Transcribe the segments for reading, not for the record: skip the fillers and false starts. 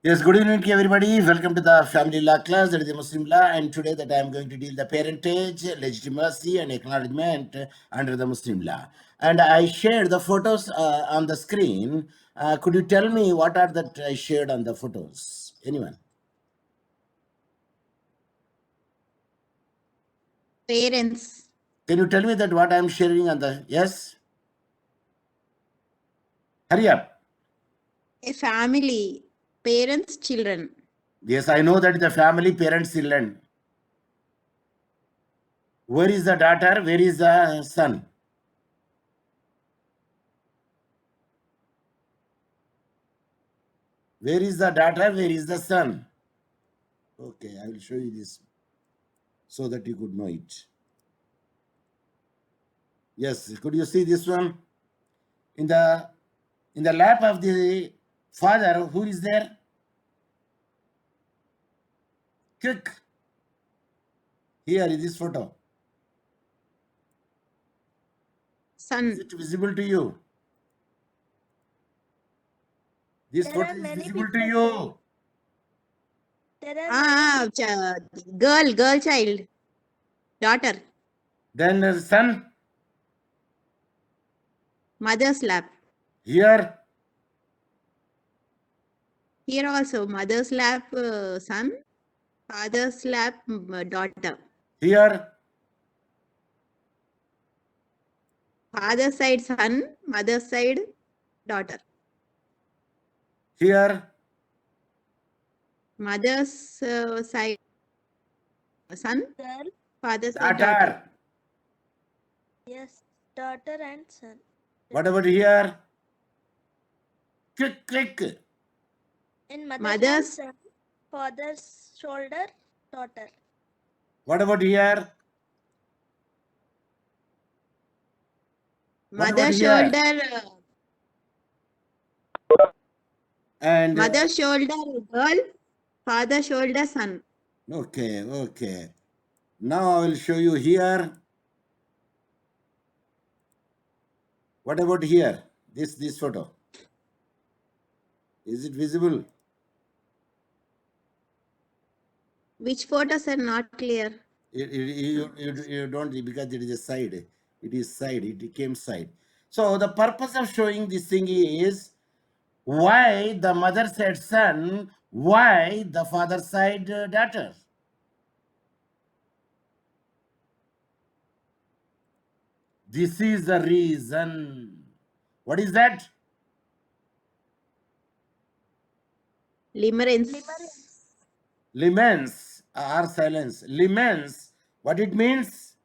Yes, good evening to everybody. Welcome to the Family Law class, that is the Muslim law, and today that I am going to deal the parentage, legitimacy, and acknowledgement under the Muslim law. And I shared the photos on the screen. Could you tell me what are that I shared on the photos? Anyone? Parents. Can you tell me that what I am sharing on the, yes? Hurry up. A family. Parents, children. Yes, I know that the family, parents, children. Where is the daughter? Where is the son? Where is the daughter? Where is the son? Okay, I will show you this so that you could know it. Yes, could you see this one? In the lap of the father, who is there? Quick. Here is this photo. Son. Is it visible to you? This There photo are is many visible to pictures, you. There are Girl child. Daughter. Then son. Mother's lap. Here. Here also, mother's lap, son. Father's lap, daughter. Here. Father's side, son. Mother's side, daughter. Here. Mother's side, son. girl. Father's side, daughter. Daughter. Yes, daughter and son. What about here? Quick. In mother's Mother's- son, father's shoulder, daughter. What about here? What about Mother's here? shoulder. And Mother's shoulder, girl. Father's shoulder, son. okay. Now I will show you here. What about here? This photo. Is it visible? Which photos are not clear? You don't, because it is a side. It is side. It came side. So the purpose of showing this thing is why the mother side son, why the father side daughter. This is the reason. What is that? Limerence. Limens or silence. Limens. What it means?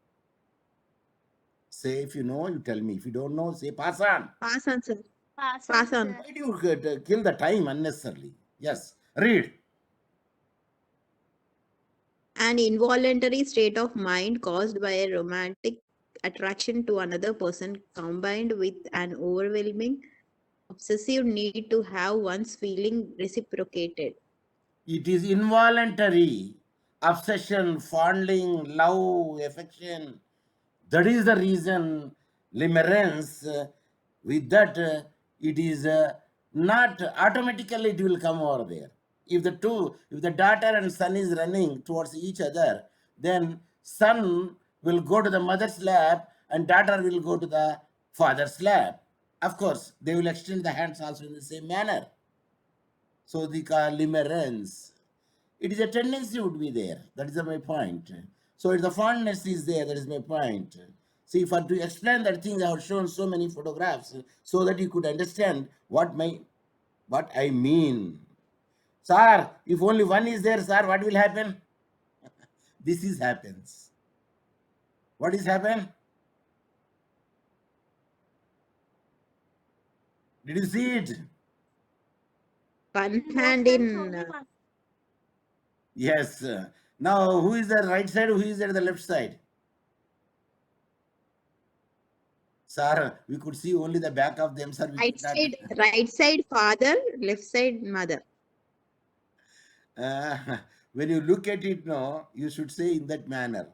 Say if you know, you tell me. If you don't know, say pass on. Pass on, sir. Pass Pass on. sir. Why do you kill the time unnecessarily? Yes. Read. An involuntary state of mind caused by a romantic attraction to another person combined with an overwhelming obsessive need to have one's feeling reciprocated. It is involuntary obsession, fondling, love, affection. That is the reason limerence. With that, it is not automatically it will come over there. If the daughter and son is running towards each other, then son will go to the mother's lap and daughter will go to the father's lap. Of course, they will extend the hands also in the same manner. So the limerence, it is a tendency would be there. That is my point. So if the fondness is there, that is my point. See, for to explain that thing, I have shown so many photographs so that you could understand what I mean. Sir, if only one is there, sir, what will happen? This is happens. What is happen? Did you see it? One Both hand hands in only one. Yes. Now, who is the right side? Who is there the left side? Sir, we could see only the back of them, sir. right side father, left side mother. When you look at it now, you should say in that manner.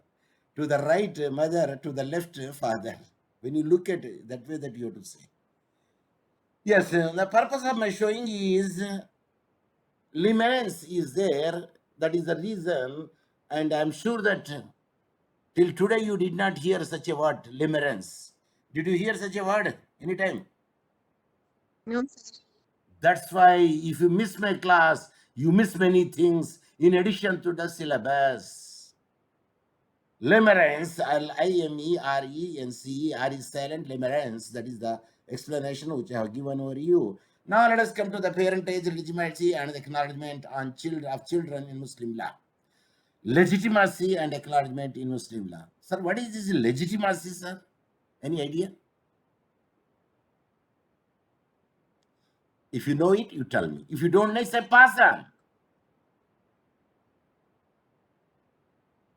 To the right, mother, to the left, father. When you look at it, that way that you have to say. Yes, the purpose of my showing is limerence is there. That is the reason, and I'm sure that till today you did not hear such a word, limerence. Did you hear such a word anytime? No, sir. That's why if you miss my class, you miss many things in addition to the syllabus. Limerence, Limerence, is silent limerence. That is the explanation which I have given over you. Now let us come to the parentage, legitimacy, and the acknowledgement on children in Muslim law. Legitimacy and acknowledgement in Muslim law. Sir, what is this legitimacy, sir? Any idea? If you know it, you tell me. If you don't know, say pass on.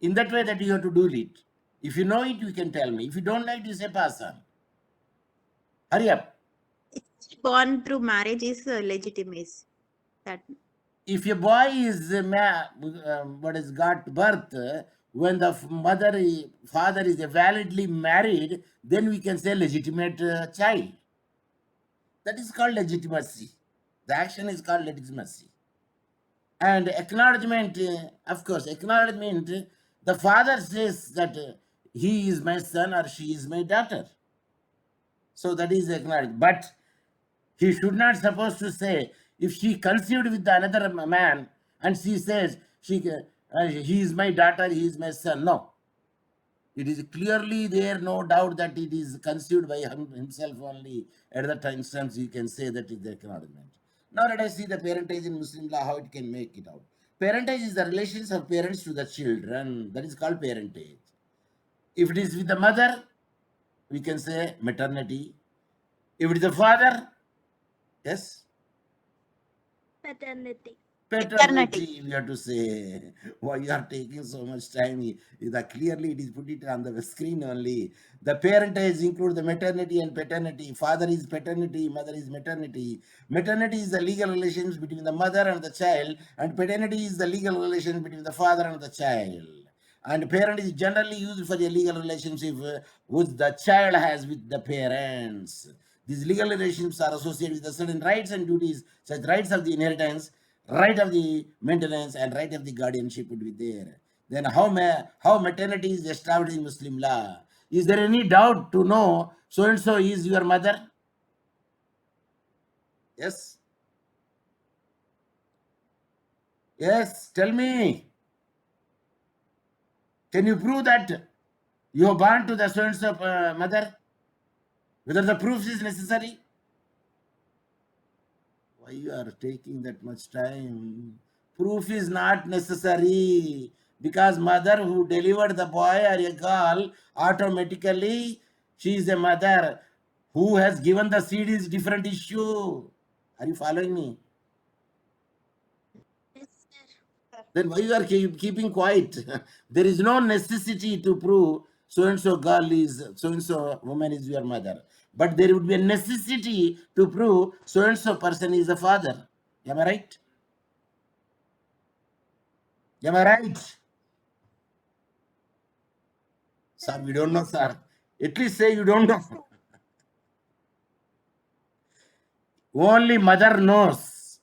In that way that you have to do it. If you know it, you can tell me. If you don't know it, you say pass on. Hurry up. Born through marriage is legitimacy. That If a boy is what is got birth, when the father is validly married, then we can say legitimate child. That is called legitimacy. The action is called legitimacy. And acknowledgement, of course, acknowledgement, the father says that he is my son or she is my daughter. So that is acknowledged. But he should not supposed to say, if she conceived with another man and she says, he is my daughter, he is my son. No. It is clearly there, no doubt that it is conceived by himself only. At that instance, you can say that is the acknowledgement. Now let us see the parentage in Muslim law, how it can make it out. Parentage is the relations of parents to the children. That is called parentage. If it is with the mother, we can say maternity. If it is the father, yes, Paternity. paternity, we have to say. Why you are taking so much time? Clearly it is put it on the screen only. The parentage include the maternity and paternity. Father is paternity, mother is maternity. Maternity is the legal relations between the mother and the child, and paternity is the legal relation between the father and the child. And parent is generally used for a legal relationship which the child has with the parents. These legal relationships are associated with the certain rights and duties, such rights of the inheritance, right of the maintenance, and right of the guardianship would be there. Then how maternity is established in Muslim law? Is there any doubt to know so and so is your mother? Yes. Yes, tell me. Can you prove that you are born to the so and so mother? Whether the proof is necessary? Why you are taking that much time? Proof is not necessary, because mother who delivered the boy or a girl, automatically she is a mother. Who has given the seed is different issue. Are you following me? Yes, sir. Then why you are keeping quiet? There is no necessity to prove so and so girl is, so and so woman is your mother. But there would be a necessity to prove so and so person is the father. Am I right? Am I right? Sir, we don't know, sir. At least say you don't know. Only mother knows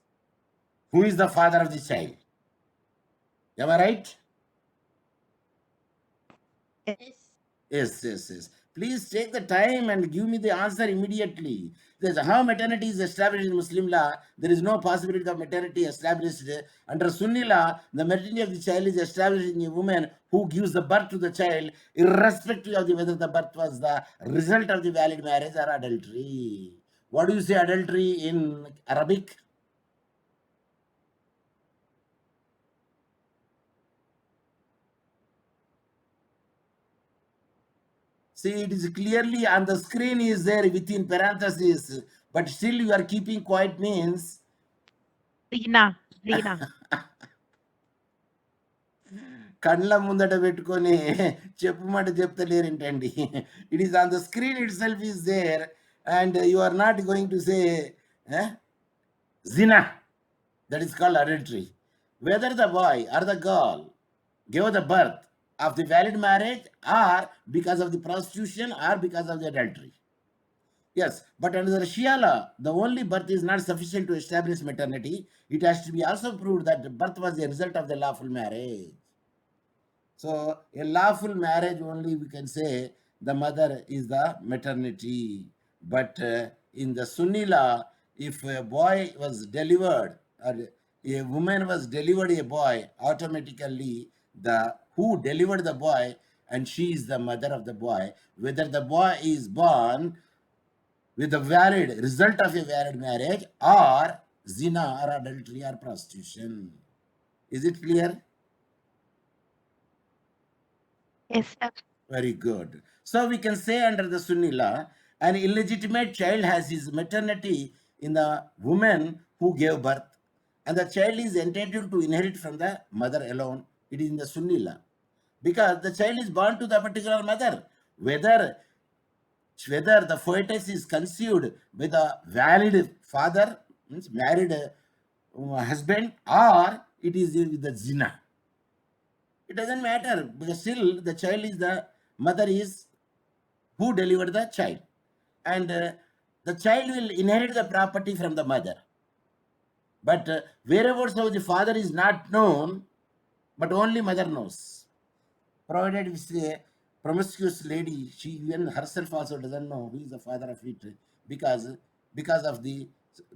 who is the father of the child. Am I right? Yes. Yes. Please take the time and give me the answer immediately. There's how maternity is established in Muslim law. There is no possibility of maternity established. Under Sunni law, the maternity of the child is established in a woman who gives the birth to the child, irrespective of whether the birth was the result of the valid marriage or adultery. What do you say adultery in Arabic? See, it is clearly on the screen is there within parentheses, but still you are keeping quiet means Rina. కండ్ల ముందట పెట్టుకొని చెప్పుమాట చెప్తలేరేంటండి. It is on the screen itself is there, and you are not going to say zina. That is called adultery. Whether the boy or the girl gave the birth of the valid marriage or because of the prostitution or because of the adultery. Yes, but under the Shia law, the only birth is not sufficient to establish maternity. It has to be also proved that the birth was a result of the lawful marriage. So, a lawful marriage only we can say the mother is the maternity. But in the Sunni law, if a boy was delivered or a woman was delivered a boy, automatically the who delivered the boy and she is the mother of the boy. Whether the boy is born with the valid result of a valid marriage or zina or adultery or prostitution. Is it clear? Yes, sir. Very good. So we can say under the Sunni law, an illegitimate child has his maternity in the woman who gave birth, and the child is entitled to inherit from the mother alone. It is in the Sunni law. Because the child is born to the particular mother. Whether the fetus is conceived with a valid father, means married husband, or it is with the zina. It doesn't matter because still the child is the mother is who delivered the child, and the child will inherit the property from the mother. But wherever so the father is not known, but only mother knows. Provided we say promiscuous lady, she even herself also doesn't know who is the father of it because because of the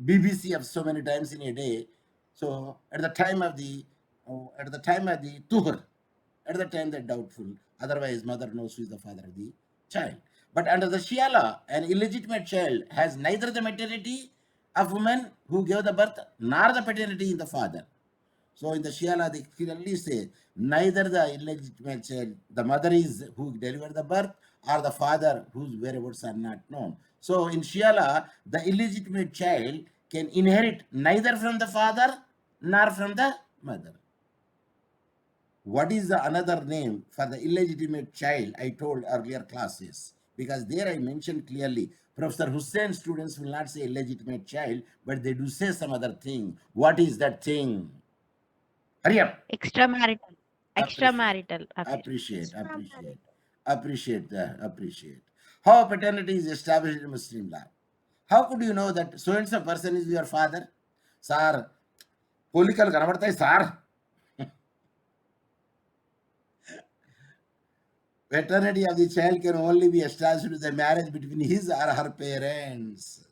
BBC of so many times in a day. So at the time of the tuhur, at the time they're doubtful. Otherwise, mother knows who is the father of the child. But under the Shia law, an illegitimate child has neither the maternity of woman who gave the birth nor the paternity in the father. So in the Shia law, they clearly say neither the illegitimate child, the mother is who delivered the birth, or the father whose whereabouts are not known. So in Shia law, the illegitimate child can inherit neither from the father nor from the mother. What is the another name for the illegitimate child I told earlier classes? Because there I mentioned clearly, Professor Hussain students will not say illegitimate child, but they do say some other thing. What is that thing? Hurry up. Extramarital. Appreciate, Extramarital affair. appreciate. How paternity is established in Muslim law? How could you know that so and so person is your father? Sir, పోలికలు కనబడతాయి sir. Paternity of the child can only be established with the marriage between his or her parents.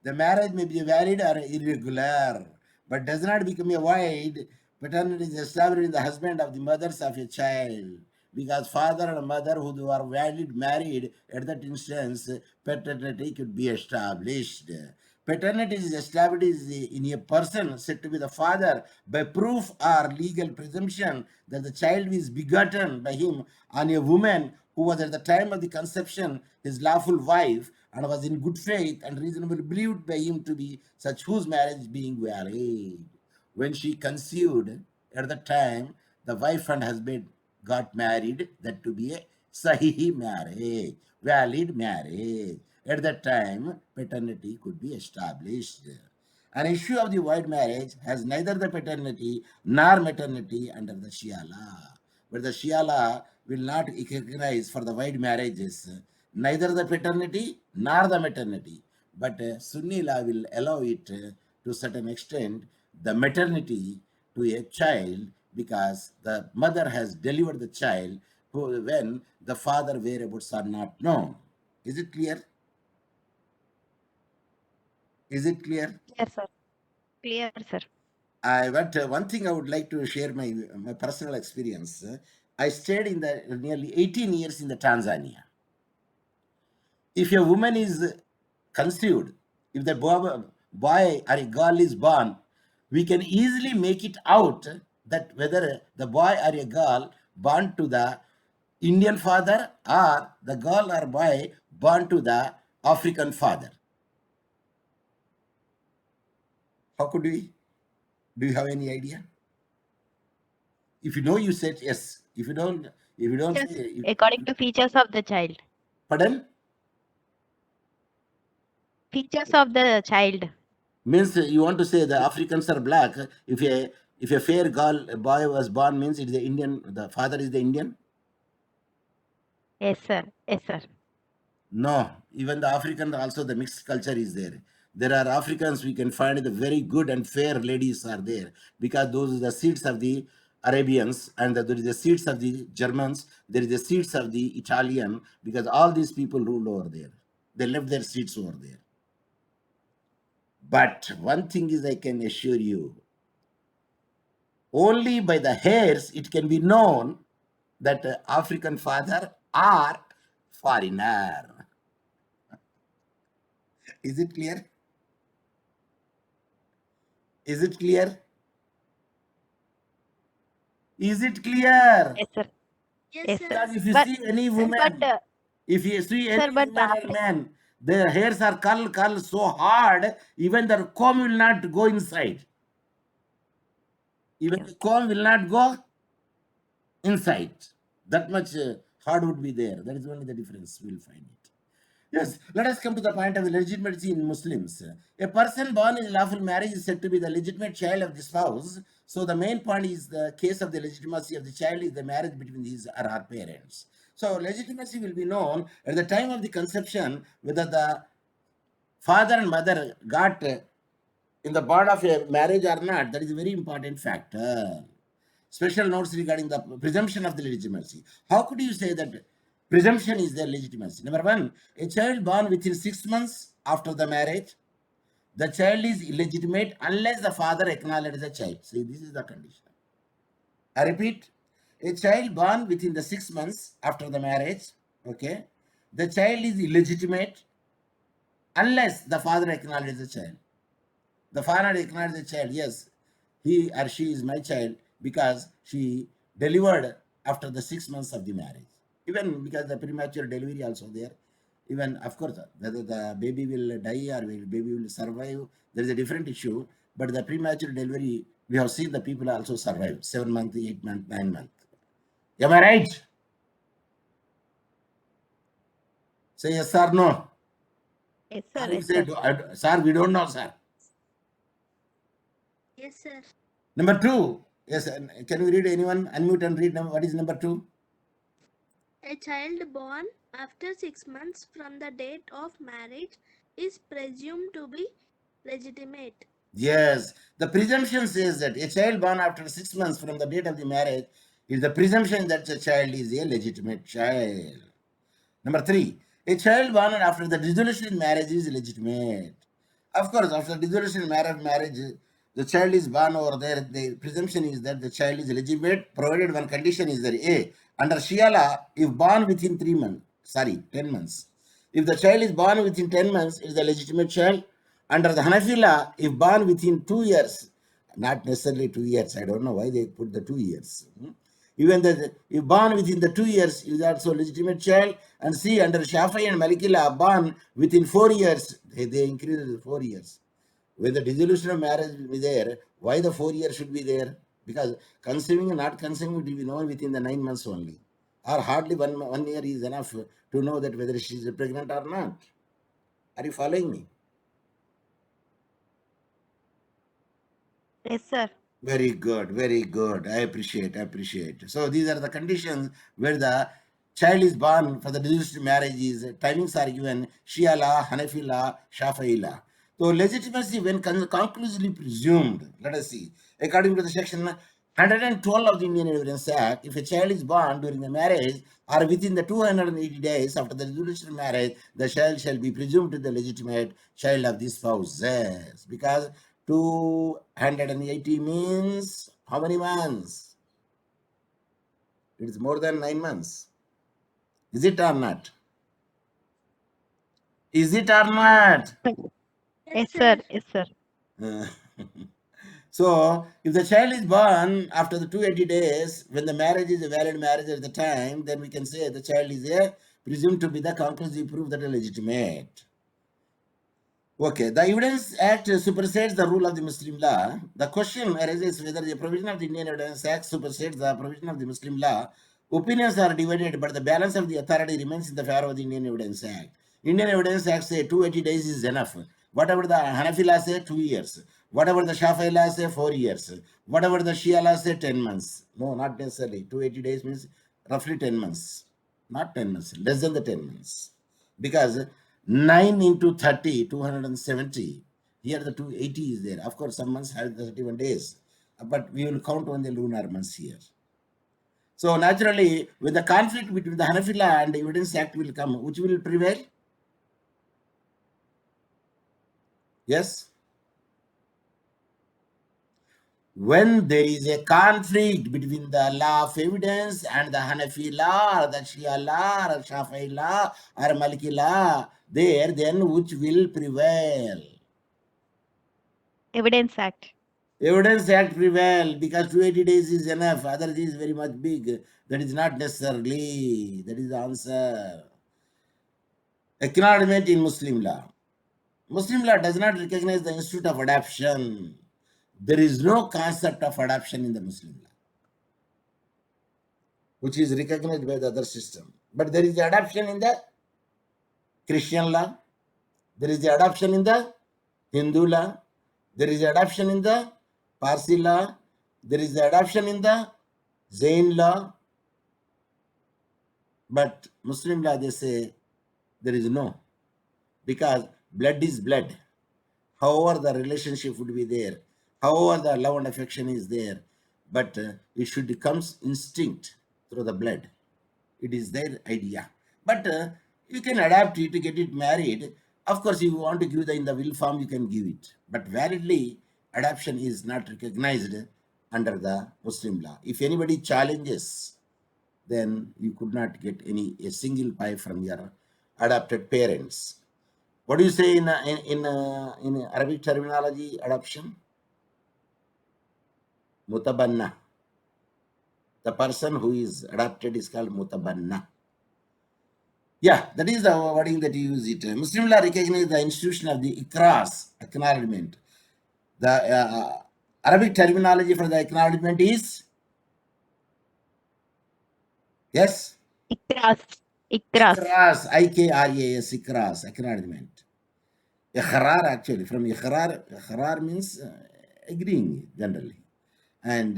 The marriage may be valid or irregular, but does not become a void. Paternity is established in the husband of the mothers of a child. Because father and mother who are valid married, at that instance, paternity could be established. Paternity is established in a person said to be the father by proof or legal presumption that the child is begotten by him on a woman who was at the time of the conception his lawful wife and was in good faith and reasonably believed by him to be such whose marriage being valid. When she conceived, at the time the wife and husband got married, that to be a Sahihi marriage, valid marriage. At that time, paternity could be established. An issue of the void marriage has neither the paternity nor maternity under the Shia law. But the Shia law will not recognize for the void marriages neither the paternity nor the maternity. But Sunni law will allow it to a certain extent the maternity to a child because the mother has delivered the child when the father whereabouts are not known. Is it clear? Is it clear? Yes, sir. Clear, sir. But one thing I would like to share my personal experience. I stayed in the nearly 18 years in the Tanzania. If a woman is conceived, if the boy or a girl is born, we can easily make it out that whether the boy or a girl born to the Indian father or the girl or boy born to the African father. How could we? Do you have any idea? If you know, you said yes. If you don't Yes, say, according to features of the child. pardon? Features of the child. Means you want to say the Africans are black. If a fair girl a boy was born means it is the Indian. The father is the Indian. Yes, sir. Yes, sir. No, even the African also the mixed culture is there. There are Africans we can find the very good and fair ladies are there because those are the seeds of the Arabians and there is the seeds of the Germans. There is the seeds of the Italian because all these people ruled over there. They left their seeds over there. But one thing is I can assure you, only by the hairs it can be known that African father are foreigner. Is it clear? Is it clear? Is it clear? Yes, sir. Yes, Yes, sir. sir. Because if you But, see any but woman, if you see any sir, but woman or man, their hairs are curl so hard, even the comb will not go inside. Even Okay, the comb will not go inside. That much hard would be there. That is only the difference. We'll find it. Yes, let us come to the point of the legitimacy in Muslims. A person born in lawful marriage is said to be the legitimate child of the spouse. So the main point is the case of the legitimacy of the child is the marriage between his or her parents. So legitimacy will be known at the time of the conception whether the father and mother got in the bond of a marriage or not. That is a very important factor. Special notes regarding the presumption of the legitimacy. How could you say that presumption is their legitimacy? Number one, a child born within 6 months after the marriage, the child is illegitimate unless the father acknowledges the child. See, this is the condition. I repeat, a child born within the 6 months after the marriage, okay, the child is illegitimate unless the father acknowledges the child. The father acknowledges the child, yes, he or she is my child because she delivered after the 6 months of the marriage. Even because the premature delivery also there. Even of course, whether the baby will die or baby will survive, there is a different issue. But the premature delivery, we have seen the people also survive 7 months, 8 months, 9 months. Am I right? Say yes or no. yes, Or sir. you Yes, say, sir. sir, we don't know, sir. Yes, sir. Number two, yes, can we read anyone? Unmute and read what is number two? A child born after 6 months from the date of marriage is presumed to be legitimate. Yes, the presumption says that a child born after 6 months from the date of the marriage is the presumption that the child is a legitimate child. Number three, a child born after the dissolution in marriage is legitimate. Of course, after dissolution in marriage, the child is born over there. The presumption is that the child is legitimate, provided one condition is there. A, under Sharia law, if born within 10 months. If the child is born within 10 months, it is a legitimate child. Under the Hanafi law, if born within 2 years, not necessarily 2 years, I don't know why they put the 2 years. Even if born within the 2 years is also a legitimate child. And see, under Shafi and Malikila, born within 4 years, they increase it to 4 years. When the dissolution of marriage will be there, why the 4 years should be there? Because conceiving and not conceiving will be known within the 9 months only. Or hardly one year is enough to know that whether she is pregnant or not. Are you following me? Yes, sir. Very good, very good. I appreciate. So these are the conditions where the child is born for the dissolution marriage is timings are given Shia law, Hanafi law, Shafi'i law. So legitimacy when conclusively presumed, let us see. According to the section 112 of the Indian Evidence Act, if a child is born during the marriage or within the 280 days after the dissolution of marriage, the child shall be presumed to be the legitimate child of the spouses. Because 280 means how many months? It is more than 9 months. Is it or not? Is it or not? Yes, sir. Yes, sir. So, if the child is born after the 280 days, when the marriage is a valid marriage at the time, then we can say the child is presumed to be the conclusive proof that is legitimate. Okay, the Evidence Act supersedes the rule of the Muslim law. The question arises whether the provision of the Indian Evidence Act supersedes the provision of the Muslim law. Opinions are divided, but the balance of the authority remains in the favor of the Indian Evidence Act. Indian Evidence Act say 280 days is enough. Whatever the Hanafi law say, 2 years. Whatever the Shafi'i law say, 4 years. Whatever the Shia law say, 10 months. No, not necessarily. 280 days means roughly 10 months. Not 10 months, less than the 10 months. because 9 into 30, 270. Here the 280 is there. Of course, some months have the 31 days, but we will count on the lunar months here. So naturally, when the conflict between the Hanafi law and the Evidence Act will come, which will prevail? Yes. When there is a conflict between the law of evidence and the Hanafi law, or the Shia law, or Shafi'i law, or Maliki law, there then which will prevail? Evidence Act. Evidence Act prevail because 280 days is enough. Other is very much big. That is not necessarily. That is the answer. Acknowledgement in Muslim law. Muslim law does not recognize the institute of adoption. There is no concept of adoption in the Muslim law, which is recognized by the other system. But there is the adoption in the Christian law. There is the adoption in the Hindu law. There is the adoption in the Parsi law. There is the adoption in the Jain law. But Muslim law, they say there is no, because blood is blood. However, the relationship would be there. However, the love and affection is there. But it should become instinct through the blood. It is their idea. But you can adapt it to get it married. Of course, if you want to give in the will form, you can give it. But validly, adoption is not recognized under the Muslim law. If anybody challenges, then you could not get a single pie from your adopted parents. What do you say in Arabic terminology, adoption? Mutabanna. The person who is adopted is called mutabanna. Yeah, that is the wording that you use it. Muslim law recognizes the institution of the ikras, acknowledgement. The Arabic terminology for the acknowledgement is? Yes? Ikras. Ikras. Ikras, I-K-R-A-S, ikras, acknowledgement. Iqrar, actually, from iqrar means agreeing generally. And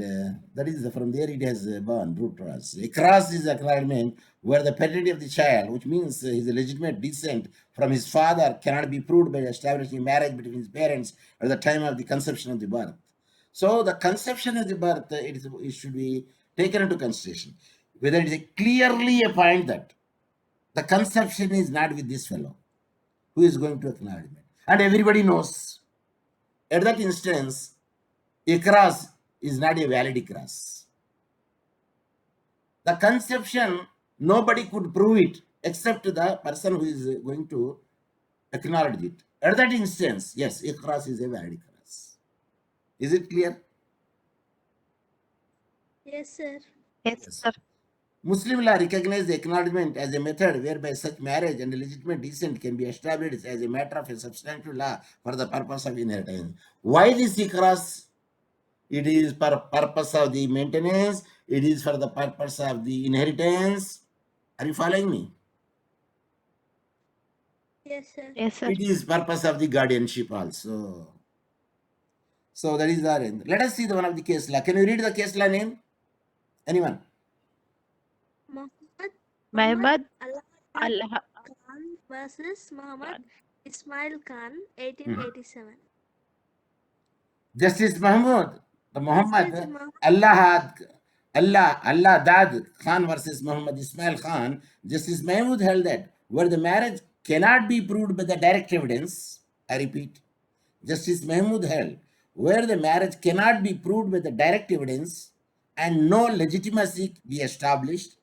that is from there it has born, root ras. Ikras is acknowledgement where the paternity of the child, which means his legitimate descent from his father, cannot be proved by establishing marriage between his parents at the time of the conception of the birth. So the conception of the birth, it should be taken into consideration. Whether it is clearly a point that the conception is not with this fellow, who is going to acknowledgement. And everybody knows. At that instance, ikras is not a valid ikras. The conception, nobody could prove it except the person who is going to acknowledge it. At that instance, yes, ikras is a valid ikras. Is it clear? Yes, sir. Yes, Yes. sir. Muslim law recognizes the acknowledgement as a method whereby such marriage and legitimate descent can be established as a matter of a substantial law for the purpose of inheritance. Why this ikras? It is for purpose of the maintenance. It is for the purpose of the inheritance. Are you following me? Yes, sir. Yes, sir. It is purpose of the guardianship also. So that is our end. Let us see the one of the case law. Can you read the case law name? Anyone? Muhammad Allah Allah Khan versus Muhammad Ismail Khan, 1887. Justice Mahmud, the Muhammad, Justice Muhammad- Allah Dad Khan versus Muhammad Ismail Khan. Justice Mahmud held that where the marriage cannot be proved by the direct evidence, I repeat, Justice Mahmud held where the marriage cannot be proved by the direct evidence and no legitimacy be established,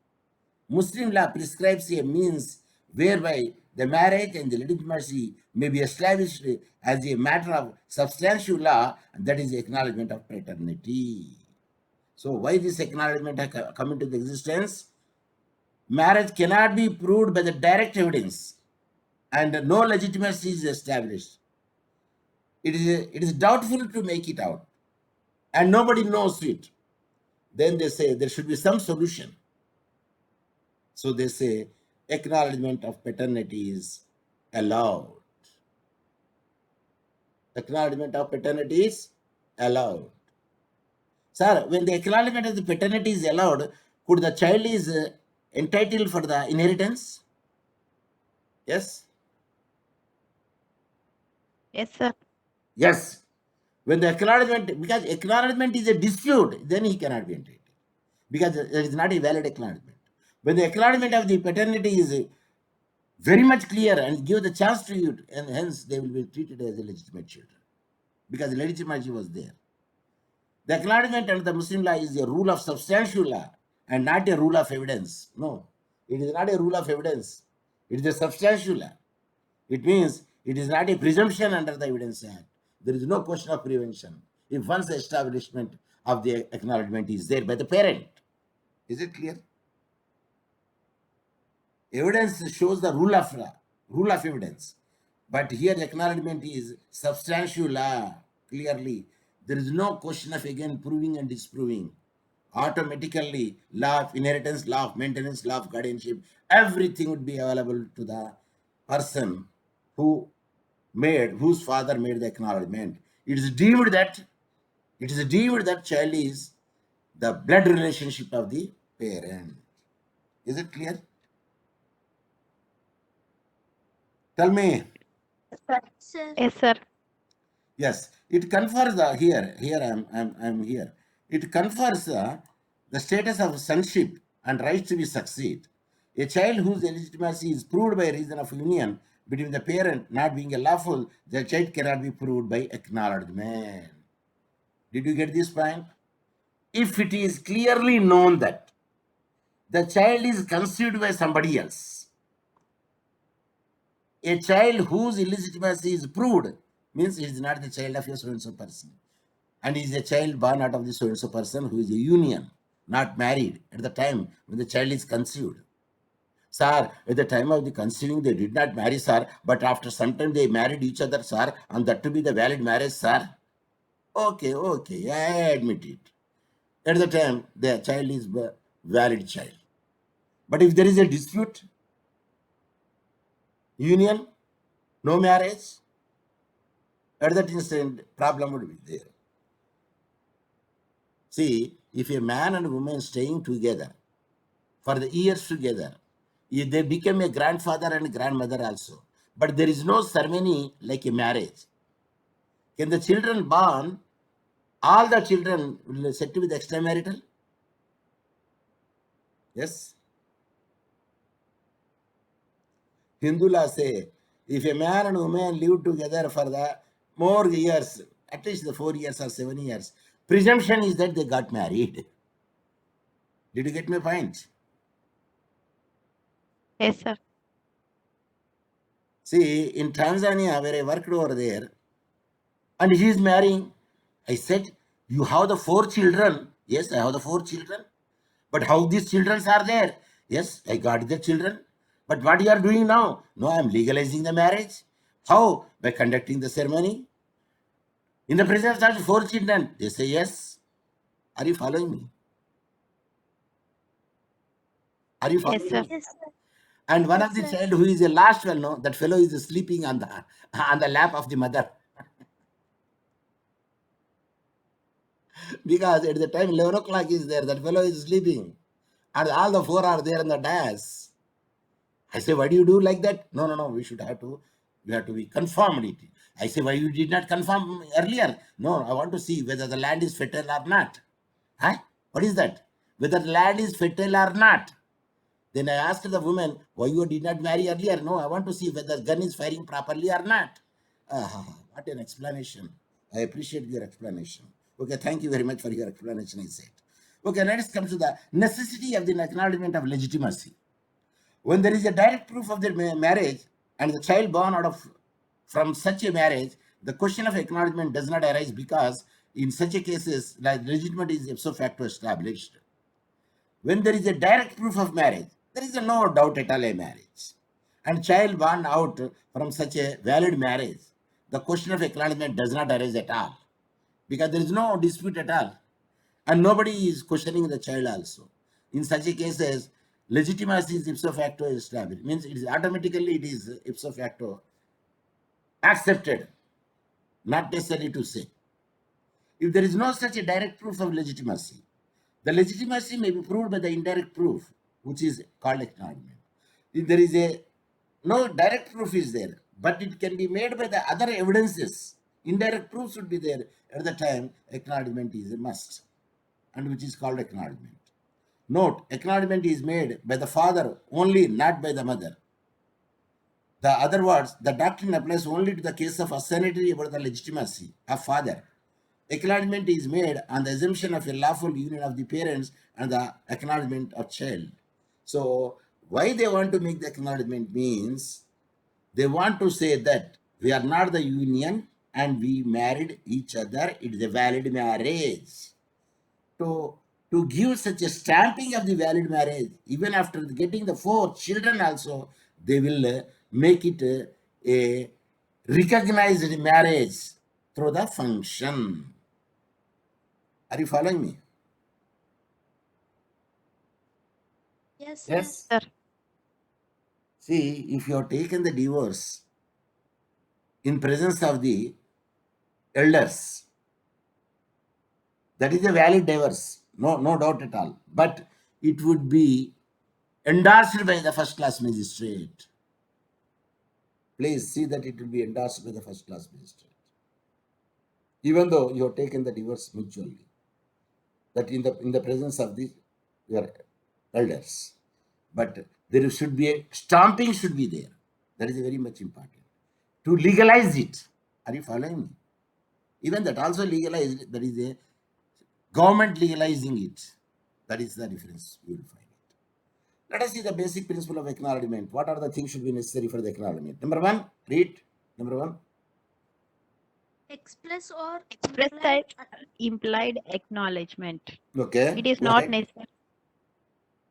Muslim law prescribes a means whereby the marriage and the legitimacy may be established as a matter of substantial law, and that is the acknowledgement of paternity. So, why this acknowledgement has come into the existence? Marriage cannot be proved by the direct evidence, and no legitimacy is established. It is doubtful to make it out, and nobody knows it. Then they say there should be some solution. So they say acknowledgement of paternity is allowed. Acknowledgement of paternity is allowed. Sir, when the acknowledgement of the paternity is allowed, could the child is entitled for the inheritance? Yes? Yes, sir. Yes. When the acknowledgement, because acknowledgement is a dispute, then he cannot be entitled. Because there is not a valid acknowledgement. When the acknowledgement of the paternity is very much clear and give the chance to you, and hence they will be treated as illegitimate children. Because legitimacy was there. The acknowledgement under the Muslim law is a rule of substantial law and not a rule of evidence. No, it is not a rule of evidence. It is a substantial law. It means it is not a presumption under the Evidence Act. There is no question of prevention. If once the establishment of the acknowledgement is there by the parent. Is it clear? Evidence shows the rule of law, rule of evidence. But here the acknowledgement is substantial law, clearly. There is no question of again proving and disproving. Automatically, law of inheritance, law of maintenance, law of guardianship, everything would be available to the person whose father made the acknowledgement. It is deemed that child is the blood relationship of the parent. Is it clear? Tell me. Sir. Yes, sir. Yes, it confers I'm here. It confers the status of sonship and rights to be succeed. A child whose illegitimacy is proved by reason of union between the parent not being a lawful, the child cannot be proved by acknowledgement. Did you get this point? If it is clearly known that the child is conceived by somebody else, a child whose illegitimacy is proved means he is not the child of a so-and-so person. And is a child born out of the so-and-so person who is a union, not married at the time when the child is conceived. Sir, at the time of the conceiving, they did not marry, sir, but after some time they married each other, sir, and that to be the valid marriage, sir. Okay, I admit it. At the time, the child is a valid child. But if there is a dispute, union, no marriage, at that instant, problem would be there. See, if a man and woman staying together for the years together, they become a grandfather and grandmother also. But there is no ceremony like a marriage. Can the children born, all the children will set with extramarital? Yes. Hindu law say, if a man and woman live together for the more years, at least the 4 years or 7 years, presumption is that they got married. Did you get my point? Yes, sir. See, in Tanzania, where I worked over there, and he is marrying, I said, you have the 4 children. Yes, I have the 4 children. But how these children are there? Yes, I got the children. But what you are doing now? No, I am legalizing the marriage. How? By conducting the ceremony. In the presence of 4 children, they say yes. Are you following me? Are you following Yes, sir. me? Yes, sir. And one Yes, of the sir. child who is the last one, no, that fellow is sleeping on the lap of the mother. Because at the time 11 o'clock is there, that fellow is sleeping. And all the 4 are there on the dais. I say, why do you do like that? No, we have to be conformity. I say, why you did not confirm earlier? No, I want to see whether the land is fertile or not. Huh? What is that? Whether the land is fertile or not. Then I asked the woman, why you did not marry earlier? No, I want to see whether the gun is firing properly or not. What an explanation. I appreciate your explanation. Okay, thank you very much for your explanation, I said. Okay, let us come to the necessity of the acknowledgement of legitimacy. When there is a direct proof of the marriage and the child born from such a marriage, the question of acknowledgement does not arise because in such a cases, like legitimacy is ipso facto established. When there is a direct proof of marriage, there is no doubt at all a marriage. And child born out from such a valid marriage, the question of acknowledgement does not arise at all. Because there is no dispute at all. And nobody is questioning the child also. In such a cases, legitimacy is ipso facto established. Means it is ipso facto accepted. Not necessary to say. If there is no such a direct proof of legitimacy, the legitimacy may be proved by the indirect proof, which is called acknowledgement. If there is a No direct proof is there, but it can be made by the other evidences. Indirect proof should be there. At the time, acknowledgement is a must, and which is called acknowledgement. Note, acknowledgement is made by the father only, not by the mother. The other words, the doctrine applies only to the case of assertory about the legitimacy of father. Acknowledgement is made on the assumption of a lawful union of the parents and the acknowledgement of child. So, why they want to make the acknowledgement means they want to say that we are not the union and we married each other. It is a valid marriage. To give such a stamping of the valid marriage, even after getting the 4 children also, they will make it a recognized marriage through the function. Are you following me? Yes, Yes. Sir. See, if you have taken the divorce in presence of the elders, that is a valid divorce, no doubt at all. But it would be endorsed by the first class magistrate. Please see that it will be endorsed by the first class magistrate. Even though you have taken the divorce mutually, that in the presence of the your elders. But there should be a stamping should be there. That is very much important. To legalize it. Are you following me? Even that also legalized, that is a government legalizing it. That is the difference you will find it. Let us see the basic principle of acknowledgement. What are the things should be necessary for the acknowledgement? Number 1, read. Number 1. express or Express implied type implied acknowledgement. Okay. It is Go not ahead. necessary.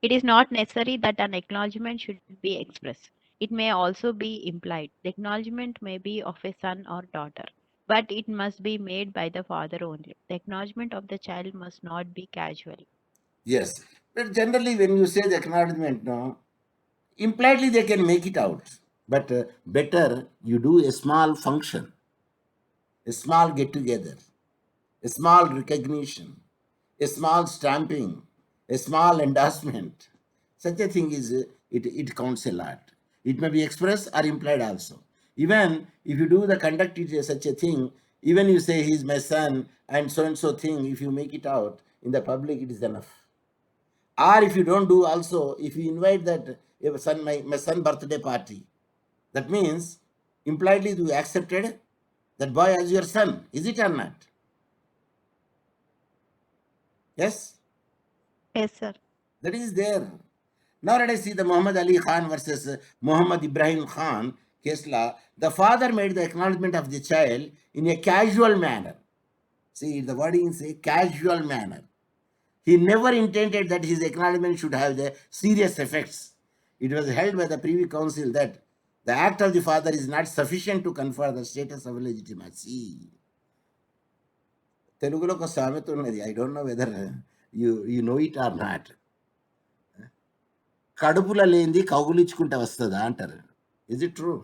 It is not necessary that an acknowledgement should be expressed. It may also be implied. The acknowledgement may be of a son or daughter, but it must be made by the father only. The acknowledgement of the child must not be casual. Yes. But generally, when you say the acknowledgement, no, impliedly they can make it out. But better you do a small function, a small get together, a small recognition, a small stamping, a small endorsement. Such a thing is, it counts a lot. It may be expressed or implied also. Even if you do the conduct it as such a thing, even you say he's my son and so thing, if you make it out in the public, it is enough. Or if you don't do also, if you invite that your son, my son birthday party, that means impliedly you accepted that boy as your son. Is it or not? Yes? Yes, sir. That is there. Nowadays, see the Muhammad Ali Khan versus Muhammad Ibrahim Khan case law. The father made the acknowledgement of the child in a casual manner. See, the wording is a casual manner. He never intended that his acknowledgement should have the serious effects. It was held by the Privy Council that the act of the father is not sufficient to confer the status of legitimacy. తెలుగులో ఒక సామెత ఉన్నది, I don't know whether you know it or not. కడుపులో లేనిది కౌగులించుకుంటే వస్తుందా అంటారు. Is it true?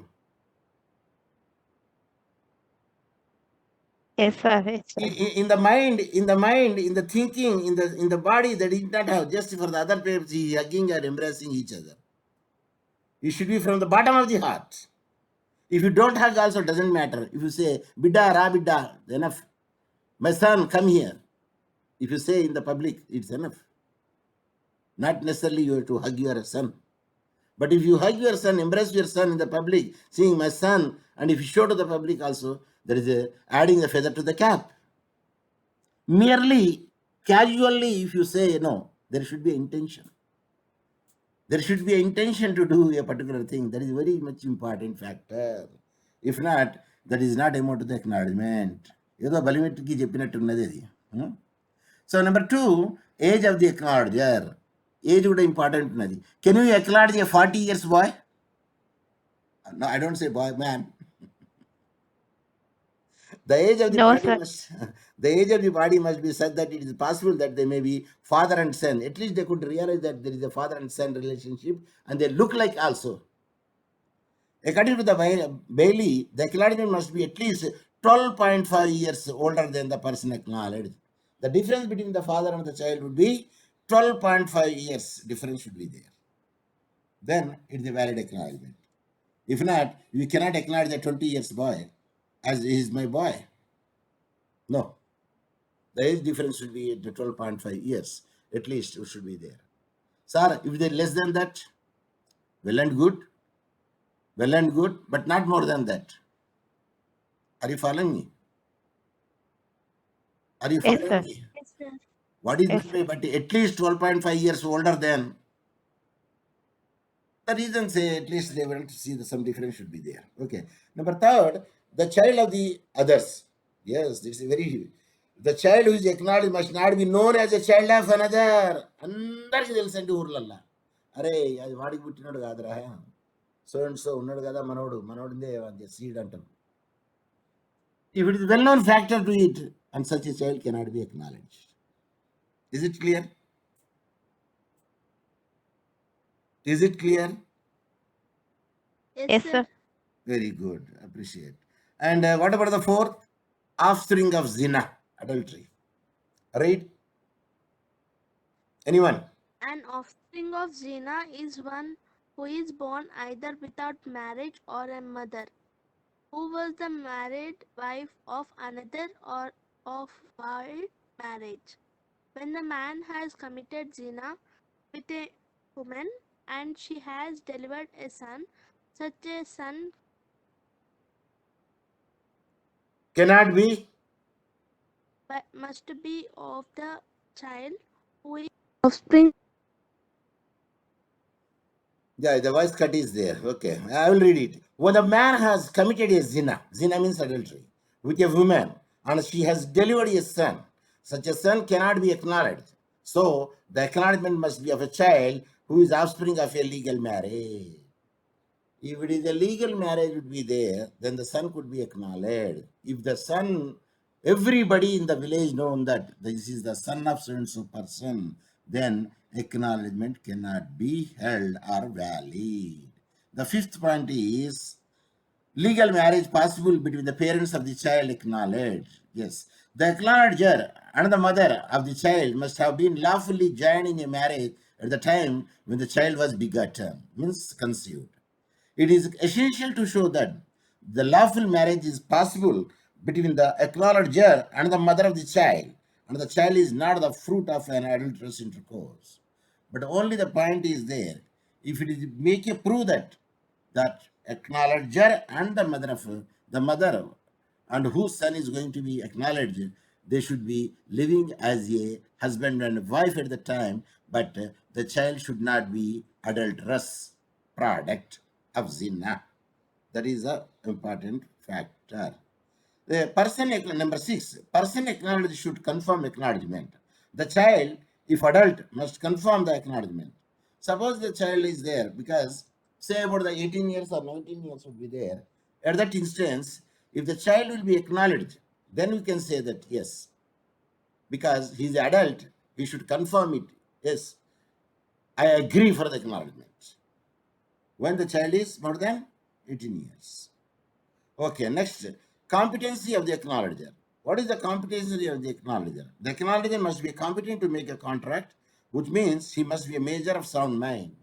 Yes, sir. Yes, sir. In the mind, in the thinking, in the body, that did not have just for the other purpose, hugging or embracing each other. It should be from the bottom of the heart. If you don't hug also, doesn't matter. If you say bidda ra bidda, enough. My son, come here. If you say in the public, it's enough. Not necessarily you have to hug your son. But if you hug your son, embrace your son in the public, seeing my son, and if you show to the public also, there is a adding the feather to the cap. Merely, casually, if you say, no, there should be intention. There should be an intention to do a particular thing. That is very much important factor. If not, that is not amount to the acknowledgement. ఏదో బలిమెట్టుకి చెప్పినట్టు ఉన్నది అది. So number 2, age of the acknowledger. Age కూడా important ఉన్నది. Can you acknowledge a 40 years boy? No, I don't say boy, man. The age of the No, body sir. must the age of the body must be such that it is possible that they may be father and son. At least they could realize that there is a father and son relationship, and they look like also. According to the Bailey, the acknowledgement must be at least 12.5 years older than the person acknowledged. The difference between the father and the child would be 12.5 years. Difference should be there. Then it is a valid acknowledgement. If not, you cannot acknowledge a 20 years boy as he is my boy. No. The age difference should be at 12.5 years. At least it should be there. Sir, if they're less than that, well and good. Well and good, but not more than that. Are you following me? Are you Yes, following sir. me? Yes, sir. What is Yes, meant by but at least 12.5 years older than the reason say at least they want to see some difference should be there. Okay. Number third, the child of the others. Yes, this is very the child who is acknowledged must not be known as a child of another. అందరికి తెలుసండి ఊర్లల్లో అరే అది వాడికి పుట్టినాడు కాదురా so and so ఉన్నాడు కదా మనోడిందే సీడ్ అంటాం. If it is well known factor to it, and such a child cannot be acknowledged. Is it clear? Is it clear? Yes, Yes, sir. sir. Very good. Appreciate. And what about the fourth? Offspring of zina, adultery. Right? Anyone? An offspring of zina is one who is born either without marriage or a mother who was the married wife of another or of wild marriage. When the man has committed zina with a woman and she has delivered a son, such a son Cannot be. must be of the child who is offspring. Yeah, the voice cut is there. Okay, I will read it. When a man has committed a zina means adultery, with a woman, and she has delivered a son, such a son cannot be acknowledged. So, the acknowledgement must be of a child who is offspring of a legal marriage. If it is a legal marriage would be there, then the son could be acknowledged. If the son, everybody in the village known that this is the son of so and so person, then acknowledgement cannot be held or valid. The fifth point is legal marriage possible between the parents of the child acknowledged. Yes. The acknowledger and the mother of the child must have been lawfully joined in a marriage at the time when the child was begotten, means conceived. It is essential to show that the lawful marriage is possible between the acknowledger and the mother of the child, and the child is not the fruit of an adulterous intercourse. But only the point is there. If it is make a prove that acknowledger and the mother and whose son is going to be acknowledged, they should be living as a husband and wife at the time, but the child should not be adulterous product of zina. That is a important factor. The person number 6, person acknowledged should confirm acknowledgement. The child, if adult, must confirm the acknowledgement. Suppose the child is there because say about the 18 years or 19 years would be there. At that instance, if the child will be acknowledged, then we can say that yes, because he is adult, he should confirm it. Yes, I agree for the acknowledgement. When the child is more than 18 years. Okay, next, competency of the acknowledger. What is the competency of the acknowledger? The acknowledger must be competent to make a contract, which means he must be a measure of sound mind.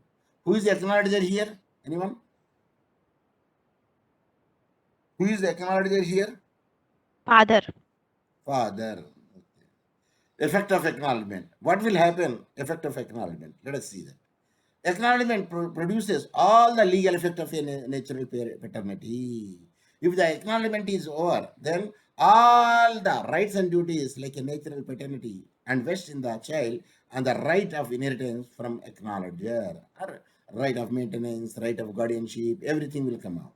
Who is the acknowledger here? Anyone? Who is the acknowledger here? Father. Father. Okay. Effect of acknowledgement. What will happen? Effect of acknowledgement. Let us see that. Acknowledgement produces all the legal effect of a natural paternity. If the acknowledgement is over, then all the rights and duties like a natural paternity and vest in the child and the right of inheritance from acknowledger, or right of maintenance, right of guardianship, everything will come out.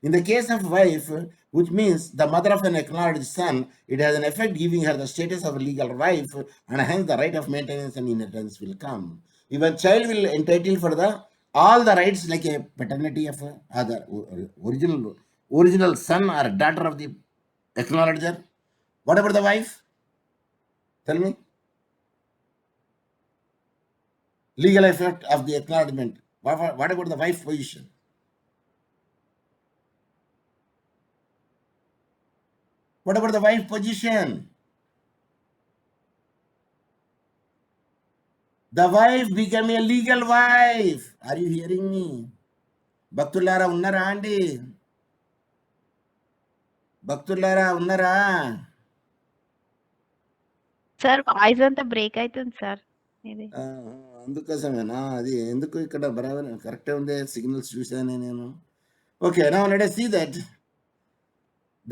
In the case of wife, which means the mother of an acknowledged son, it has an effect giving her the status of a legal wife, and hence the right of maintenance and inheritance will come. Even child will entitle for the all the rights like a paternity of other original son or daughter of the acknowledger. What about the wife? Tell me. Legal effect of the acknowledgement. What about the wife position? What about the wife position? The wife became a legal wife. Are you hearing me? భక్తులారా ఉన్నారా అండి? భక్తులారా ఉన్నారా? Sir voice అంతా break అవుతుంది sir ఇది. అందుకోసమేనా? అది ఎందుకు ఇక్కడ బరాబర్ కరెక్టే ఉంది, సిగ్నల్స్ చూసాను నేను. Okay, now let us see that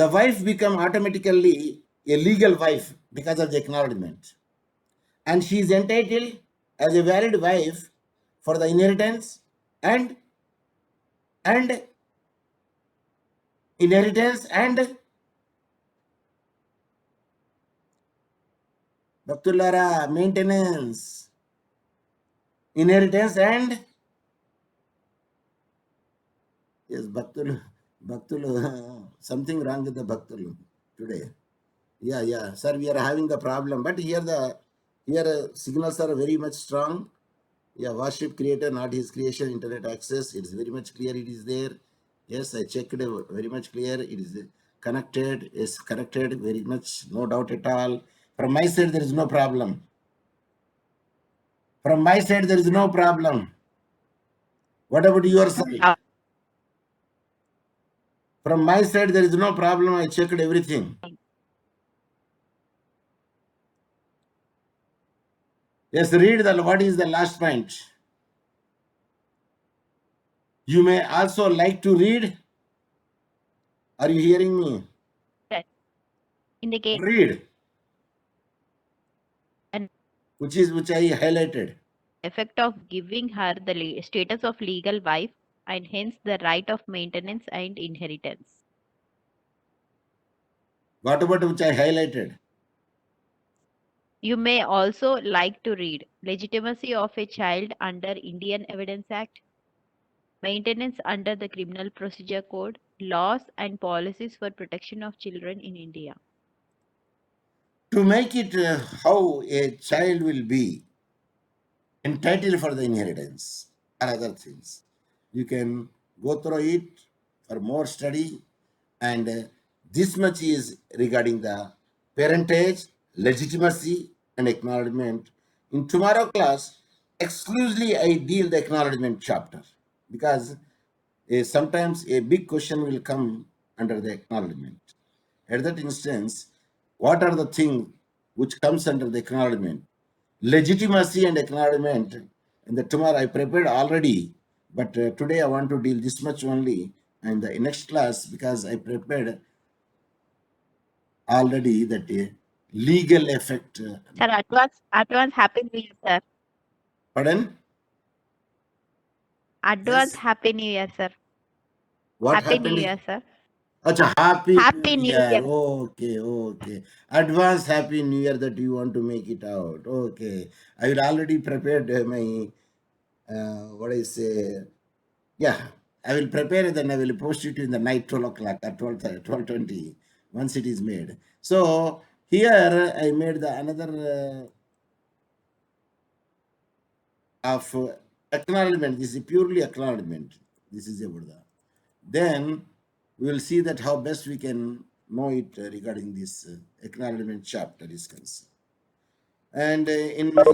the wife become automatically a legal wife because of the acknowledgement, and she is entitled as a valid wife for the inheritance and భక్తులారా maintenance, inheritance and yes, Bhaktulu, something wrong with the Bhaktulu today. Yeah, sir, we are having the problem, but here signals are very much strong. Yeah, worship creator, not his creation, internet access, it is very much clear, it is there. Yes, I checked, very much clear, it is connected, very much, no doubt at all. From my side, there is no problem. From my side, there is no problem. What about your side? From my side, there is no problem. I checked everything. Yes, read what is the last point. You may also like to read. Are you hearing me? In the case, Read. And Which I highlighted. effect of giving her the status of legal wife and hence the right of maintenance and inheritance. What about which I highlighted? You may also like to read legitimacy of a child under Indian Evidence Act, maintenance under the Criminal Procedure Code, laws and policies for protection of children in India. To make it how a child will be entitled for the inheritance or other things, you can go through it for more study, and this much is regarding the parentage, legitimacy and acknowledgement. In tomorrow class, exclusively I deal the acknowledgement chapter, because sometimes a big question will come under the acknowledgement. At that instance, what are the things which comes under the acknowledgement? Legitimacy and acknowledgement, and the tomorrow I prepared already, but today I want to deal this much only, and the next class, because I prepared already that legal effect. Sir, advance happy new year, sir. Pardon? Advance Yes. happy new year, sir. What Happy happened? new year, sir. Acha, happy New Year. Okay. Advance happy new year that you want to make it out. Okay. I will already prepared my what I say. Yeah, I will prepare it and I will post it in the night 12 o'clock at 12:20 once it is made. So here I made the another of acknowledgement. This is purely acknowledgement. This is a Buddha. Then we will see that how best we can know it regarding this acknowledgement chapter is concerned. And in my,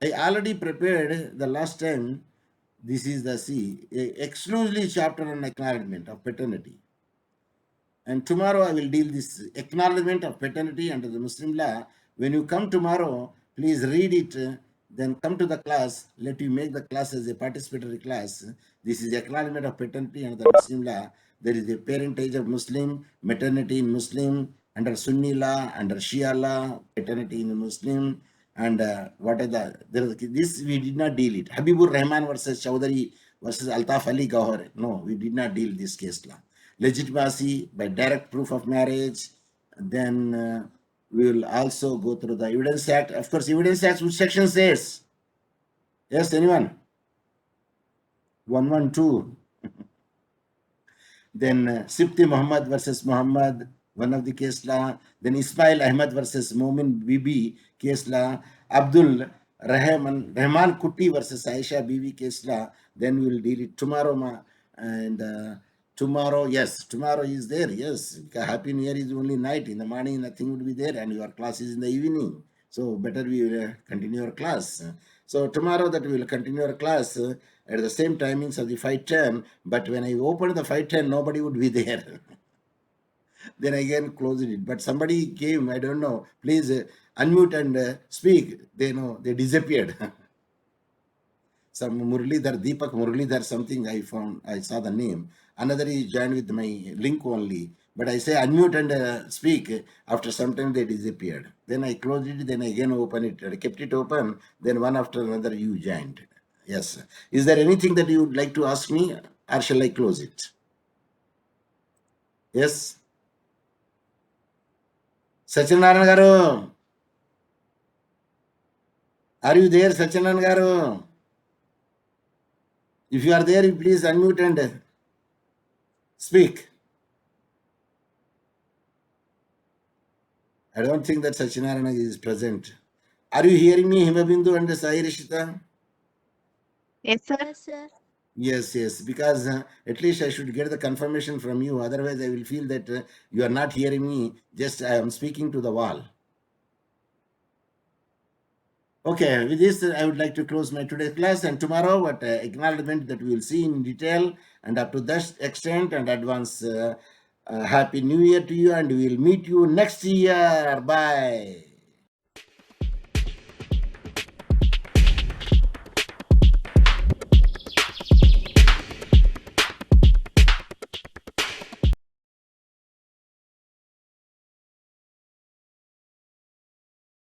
I already prepared the last time. This is the exclusively chapter on acknowledgement of paternity. And tomorrow I will deal this acknowledgement of paternity under the Muslim law. When you come tomorrow, please read it, then come to the class. Let you make the class as a participatory class. This is acknowledgement of paternity under the Muslim law. There is a parentage of Muslim, maternity in Muslim, under Sunni law, under Shia law, paternity in Muslim, and what are this we did not deal it. Habibur Rahman versus Chowdhury versus Altaf Ali Gauhar. No, we did not deal this case law. Legitimacy by direct proof of marriage. Then we will also go through the Evidence Act. Of course, Evidence Act, which section says? Yes, anyone? 112. Then Sifti Muhammad versus Muhammad, one of the case law. Then Ismail Ahmad versus Momin Bibi, case law. Abdul Rahman Kutti versus Aisha Bibi, case law. Then we will deal it tomorrow. And tomorrow, yes, tomorrow is there. Yes, Happy New Year is only night. In the morning, nothing will be there, and your class is in the evening. So better we will continue our class. So tomorrow that we will continue our class at the same timings of the 5:10. But when I opened the 5:10, nobody would be there. Then again closed it. But somebody came, I don't know. Please unmute and speak. They know they disappeared. Some Muralidhar, Deepak Muralidhar, something I found, I saw the name. Another is joined with my link only. But I say unmute and speak. After some time they disappeared. Then I closed it, then again open it. I kept it open. Then one after another you joined. Yes. Is there anything that you would like to ask me, or shall I close it? Yes. Satyanarayana garu. Are you there, Satyanarayana garu? If you are there, you please unmute and speak. I don't think that Satyanarayana is present. Are you hearing me, Himabindu and Sai Rishita? Yes, sir. Yes, sir. Yes, because at least I should get the confirmation from you. Otherwise, I will feel that you are not hearing me. Just I am speaking to the wall. Okay, with this, I would like to close my today's class, and tomorrow, what acknowledgement that we will see in detail, and up to that extent, and advance Happy New Year to you, and we will meet you next year. Bye.